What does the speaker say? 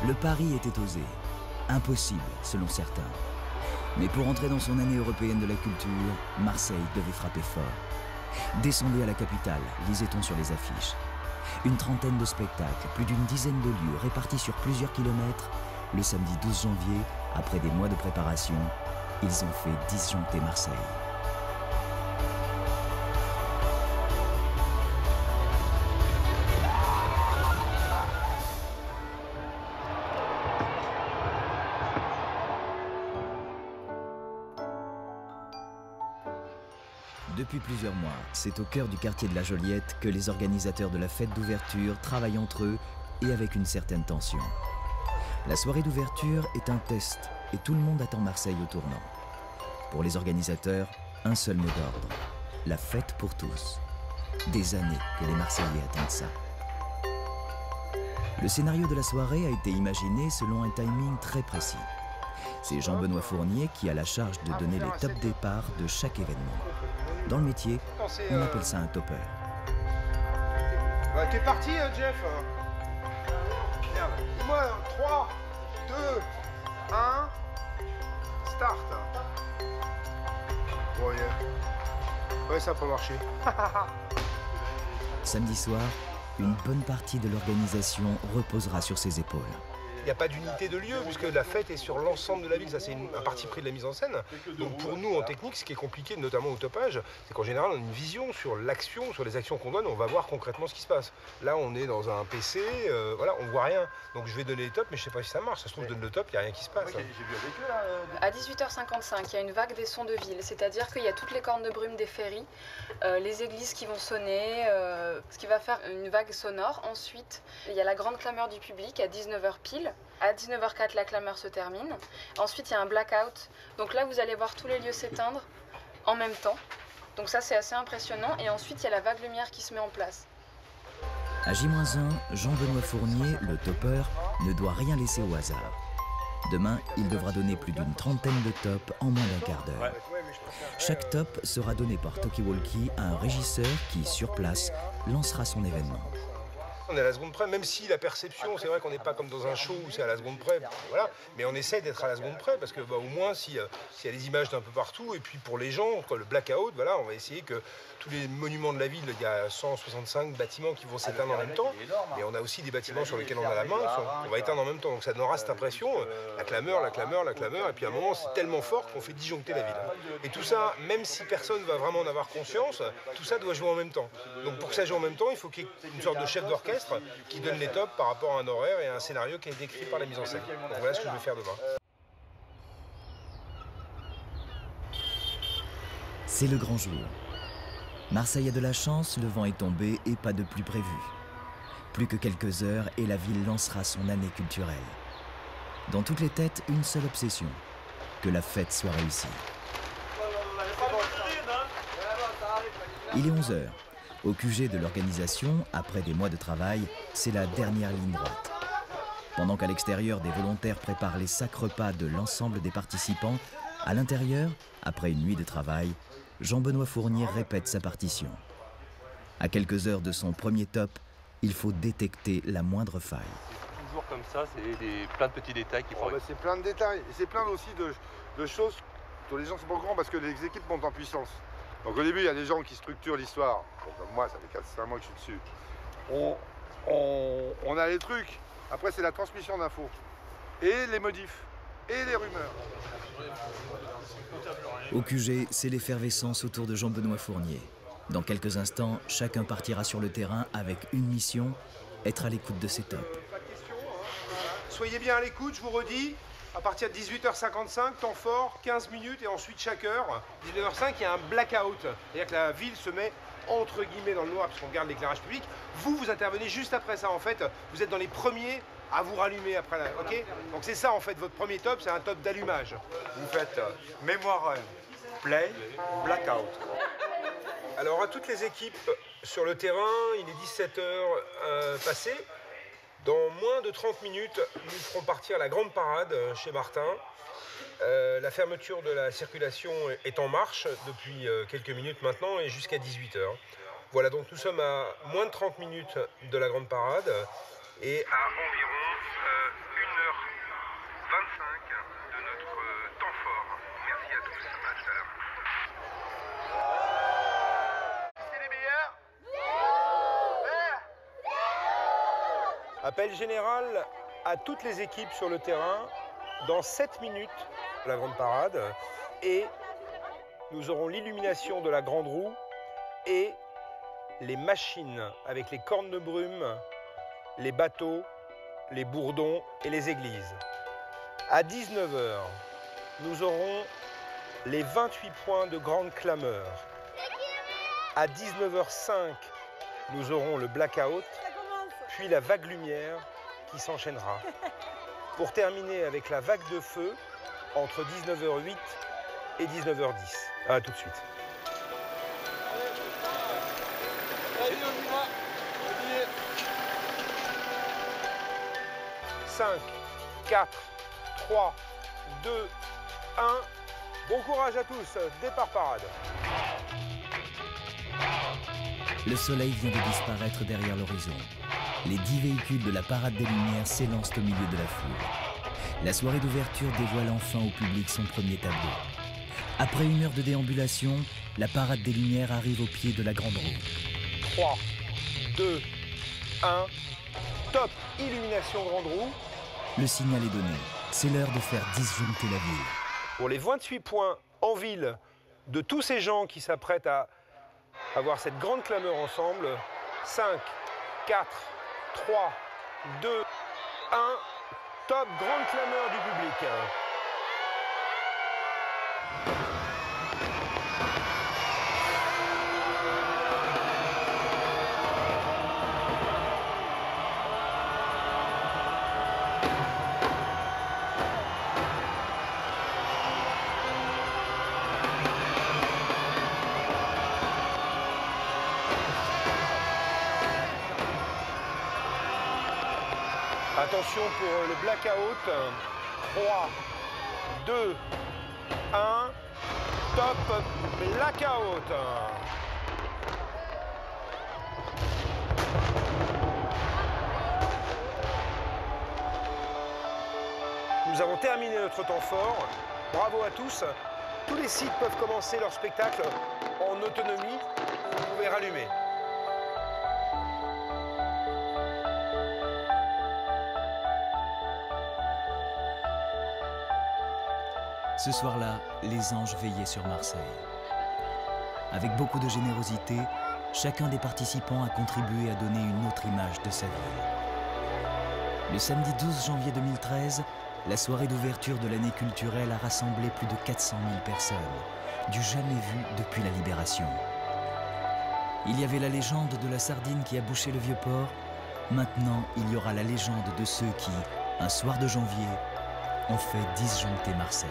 Le pari était osé, impossible selon certains. Mais pour entrer dans son année européenne de la culture, Marseille devait frapper fort. Descendez à la capitale, lisait-on sur les affiches. Une trentaine de spectacles, plus d'une dizaine de lieux répartis sur plusieurs kilomètres. Le samedi 12 janvier, après des mois de préparation, ils ont fait disjoncter Marseille. Depuis plusieurs mois, c'est au cœur du quartier de la Joliette que les organisateurs de la fête d'ouverture travaillent entre eux et avec une certaine tension. La soirée d'ouverture est un test et tout le monde attend Marseille au tournant. Pour les organisateurs, un seul mot d'ordre, la fête pour tous. Des années que les Marseillais attendent ça. Le scénario de la soirée a été imaginé selon un timing très précis. C'est Jean-Benoît Fournier qui a la charge de donner les top départs de chaque événement. Dans le métier, on appelle ça un topper. T'es parti, Jeff? Merde. Dis-moi, 3, 2, 1, start. Ouais, ça n'a pas marché. Samedi soir, une bonne partie de l'organisation reposera sur ses épaules. Il n'y a pas d'unité de lieu, puisque la fête est sur l'ensemble de la ville. Ça, c'est un parti pris de la mise en scène. Donc pour nous, en technique, ce qui est compliqué, notamment au topage, c'est qu'en général, on a une vision sur l'action, sur les actions qu'on donne, on va voir concrètement ce qui se passe. Là, on est dans un PC, voilà, on ne voit rien. Donc je vais donner les tops, mais je ne sais pas si ça marche. Ça se trouve, je donne le top, il n'y a rien qui se passe. J'ai vu avec eux, là. À 18h55, il y a une vague des sons de ville, c'est-à-dire qu'il y a toutes les cornes de brume des ferries, les églises qui vont sonner, ce qui va faire une vague sonore. Ensuite, il y a la grande clameur du public à 19h pile. À 19h04, la clameur se termine. Ensuite, il y a un blackout. Donc là, vous allez voir tous les lieux s'éteindre en même temps. Donc ça, c'est assez impressionnant. Et ensuite, il y a la vague lumière qui se met en place. À J-1, Jean-Benoît Fournier, le topper, ne doit rien laisser au hasard. Demain, il devra donner plus d'une trentaine de tops en moins d'un quart d'heure. Chaque top sera donné par talkie-walkie à un régisseur qui, sur place, lancera son événement. On est à la seconde près, même si la perception, c'est vrai qu'on n'est pas comme dans un show où c'est à la seconde près, voilà, mais on essaie d'être à la seconde près parce que au moins s'il y a des images d'un peu partout, et puis pour les gens, le blackout, voilà, on va essayer que tous les monuments de la ville, il y a 165 bâtiments qui vont s'éteindre en même temps, et on a aussi des bâtiments sur lesquels on a la main, on va éteindre en même temps, donc ça donnera cette impression, la clameur, et puis à un moment c'est tellement fort qu'on fait disjoncter la ville. Et tout ça, même si personne va vraiment en avoir conscience, tout ça doit jouer en même temps. Donc pour que ça joue en même temps, il faut qu'il y ait une sorte de chef d'orchestre qui donne les tops par rapport à un horaire et à un scénario qui est décrit par la mise en scène. Donc voilà ce que je vais faire demain. C'est le grand jour. Marseille a de la chance, le vent est tombé et pas de pluie prévue. Plus que quelques heures et la ville lancera son année culturelle. Dans toutes les têtes, une seule obsession, que la fête soit réussie. Il est 11h. Au QG de l'organisation, après des mois de travail, c'est la dernière ligne droite. Pendant qu'à l'extérieur, des volontaires préparent les sacs repas de l'ensemble des participants, à l'intérieur, après une nuit de travail, Jean-Benoît Fournier répète sa partition. À quelques heures de son premier top, il faut détecter la moindre faille. Toujours comme ça, c'est plein de petits détails qu'il faut... c'est plein de détails, et c'est plein aussi de choses dont les gens sont pas au courant parce que les équipes montent en puissance. Donc au début, il y a des gens qui structurent l'histoire. Bon, comme moi, ça fait 4-5 mois que je suis dessus. On a les trucs. Après, c'est la transmission d'infos. Et les modifs. Et les rumeurs. Au QG, c'est l'effervescence autour de Jean-Benoît Fournier. Dans quelques instants, chacun partira sur le terrain avec une mission, être à l'écoute de ses tops. Soyez bien à l'écoute, je vous redis. À partir de 18h55, temps fort, 15 minutes et ensuite chaque heure. 19h05, il y a un blackout. C'est-à-dire que la ville se met entre guillemets dans le noir parce qu'on garde l'éclairage public. Vous intervenez juste après ça. En fait, vous êtes dans les premiers à vous rallumer après. Ok. Donc c'est ça en fait, votre premier top, c'est un top d'allumage. Vous faites mémoire play, blackout. Alors à toutes les équipes sur le terrain, il est 17h passé. Dans moins de 30 minutes, nous ferons partir la grande parade chez Martin. La fermeture de la circulation est en marche depuis quelques minutes maintenant et jusqu'à 18h. Voilà, donc nous sommes à moins de 30 minutes de la grande parade et à environ 1 Appel général à toutes les équipes sur le terrain dans 7 minutes, la grande parade, et nous aurons l'illumination de la grande roue et les machines avec les cornes de brume, les bateaux, les bourdons et les églises. À 19 h, nous aurons les 28 points de grande clameur. À 19h05, nous aurons le blackout, puis la vague lumière qui s'enchaînera. Pour terminer avec la vague de feu entre 19h08 et 19h10. À tout de suite. 5, 4, 3, 2, 1. Bon courage à tous, départ parade. Le soleil vient de disparaître derrière l'horizon. Les 10 véhicules de la Parade des Lumières s'élancent au milieu de la foule. La soirée d'ouverture dévoile enfin au public son premier tableau. Après 1 heure de déambulation, la Parade des Lumières arrive au pied de la grande roue. 3, 2, 1, top, illumination grande roue. Le signal est donné. C'est l'heure de faire disjoncter la ville. Pour les 28 points en ville de tous ces gens qui s'apprêtent à avoir cette grande clameur ensemble, 5, 4, 3, 2, 1, top, grande clameur du public. Attention pour le blackout. 3, 2, 1. Top blackout. Nous avons terminé notre temps fort. Bravo à tous. Tous les sites peuvent commencer leur spectacle en autonomie. Vous pouvez rallumer. Ce soir-là, les anges veillaient sur Marseille. Avec beaucoup de générosité, chacun des participants a contribué à donner une autre image de sa ville. Le samedi 12 janvier 2013, la soirée d'ouverture de l'année culturelle a rassemblé plus de 400 000 personnes, du jamais vu depuis la Libération. Il y avait la légende de la sardine qui a bouché le Vieux-Port. Maintenant, il y aura la légende de ceux qui, un soir de janvier, ont fait disjoncter Marseille.